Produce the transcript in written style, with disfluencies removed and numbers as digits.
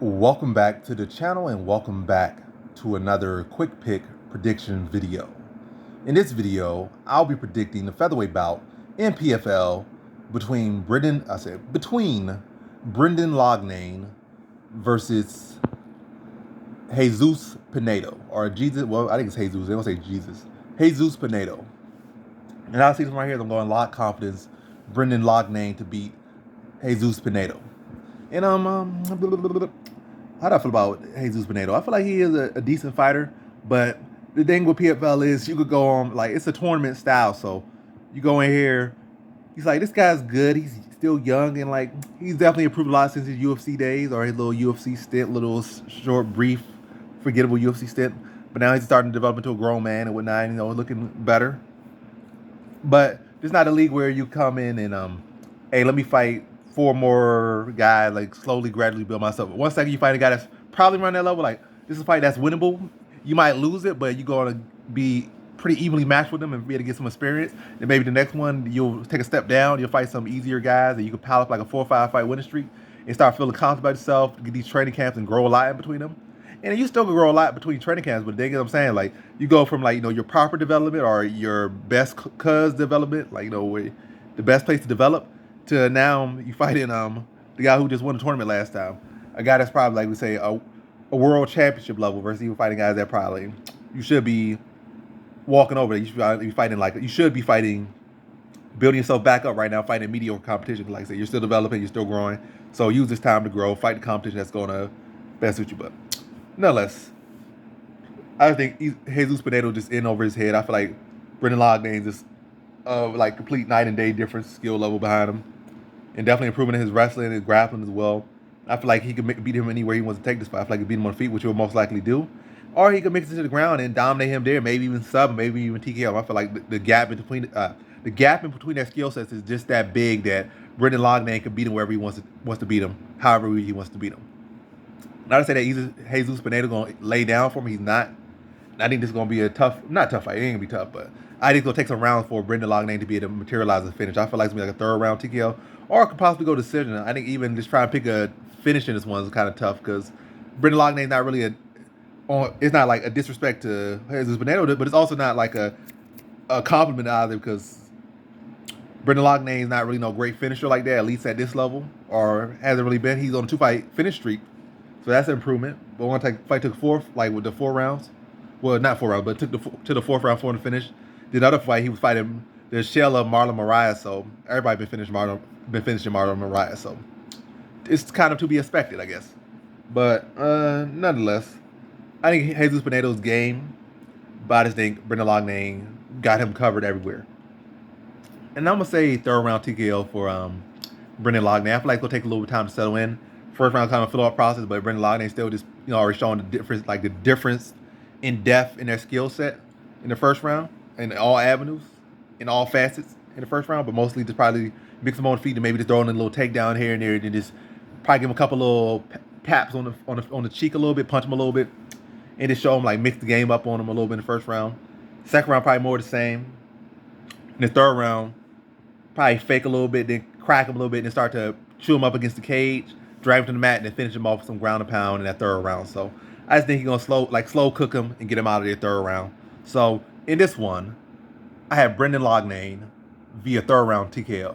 Welcome back to the channel and welcome back to another quick pick prediction video. In this video, I'll be predicting the featherweight bout in PFL between Brendan Loughnane versus Jesus Pinedo, or Jesus. Well, I think it's Jesus. They don't say Jesus. Jesus Pinedo. And I'll see this right here. I'm going a lot of confidence. Brendan Loughnane to beat Jesus Pinedo. And how do I feel about Jesus Pinedo? I feel like he is a decent fighter, but the thing with PFL is you could go on, like, it's a tournament style, so you go in here, he's like, this guy's good, he's still young, and like, he's definitely improved a lot since his UFC days, or his little UFC stint, little short, brief, forgettable UFC stint, but now he's starting to develop into a grown man and whatnot, looking better. But it's not a league where you come in and, hey, let me fight four more guys, like slowly, gradually build myself. One second you fight a guy that's probably around that level, like this is a fight that's winnable. You might lose it, but you're going to be pretty evenly matched with them and be able to get some experience. And maybe the next one, you'll take a step down, you'll fight some easier guys, and you can pile up like a 4 or 5 fight winning streak and start feeling confident about yourself, get these training camps and grow a lot in between them. And you still can grow a lot between training camps, but you know what I'm saying? Like, you go from, like, your proper development or your best cuz development, like, where the best place to develop, to now you fighting the guy who just won the tournament last time. A guy that's probably, like we say, a world championship level versus you fighting guys that probably you should be walking over. You should be fighting, like, you should be fighting, building yourself back up right now, fighting mediocre competition. Like I said, you're still developing, you're still growing. So use this time to grow, fight the competition that's going to best suit you. But nonetheless, I think Jesus Pinedo just in over his head. I feel like Brendan Loughnane just like complete night and day difference skill level behind him, and definitely improving in his wrestling, his grappling as well. I feel like he could beat him anywhere he wants to take this fight. I feel like he could beat him on the feet, which he'll most likely do, or he could mix it to the ground and dominate him there, maybe even sub, maybe even TKO. I feel like the gap in between their skill sets is just that big that Brendan Loughnane can beat him wherever he wants to beat him, however he wants to beat him. Not to say that Jesus Pinedo going to lay down for me. He's not. I think this is going to be not tough fight. It ain't going to be tough, but I think it's going to take some rounds for Brendan Loughnane to be able to materialize a finish. I feel like it's going to be like a third round TKO, or it could possibly go decision. I think even just trying to pick a finish in this one is kind of tough because Brendan Loughnane not really it's not like a disrespect to Jesus Pinedo, but it's also not like a compliment either, because Brendan Loughnane is not really no great finisher like that, at least at this level, or hasn't really been. He's on a 2-fight finish streak, so that's an improvement. But one fight took fourth, like with the 4 rounds. Well, not 4 rounds, but took to the 4th round for him to finish. The other fight, he was fighting the shell of Marlon Moraes, so everybody been finishing Marlon Moraes, so it's kind of to be expected, I guess. But nonetheless, I think Jesus Pinedo's game, but I just think Brendan Loughnane got him covered everywhere. And I'm gonna say third round TKO for Brendan Loughnane. I feel like it'll take a little bit of time to settle in. First round kind of fill out process, but Brendan Loughnane still just already showing the difference in depth in their skill set in the first round, in all avenues, in all facets in the first round, but mostly just probably mix them on the feet and maybe just throw in a little takedown here and there, and then just probably give him a couple little taps on the cheek a little bit, punch him a little bit, and just show him, like, mix the game up on him a little bit in the first round. Second round probably more the same. In the third round, probably fake a little bit, then crack him a little bit, and then start to chew him up against the cage, drive him to the mat, and then finish him off with some ground and pound in that third round. So I just think he's gonna slow cook him and get him out of the third round. So in this one, I have Brendan Loughnane via third round TKO.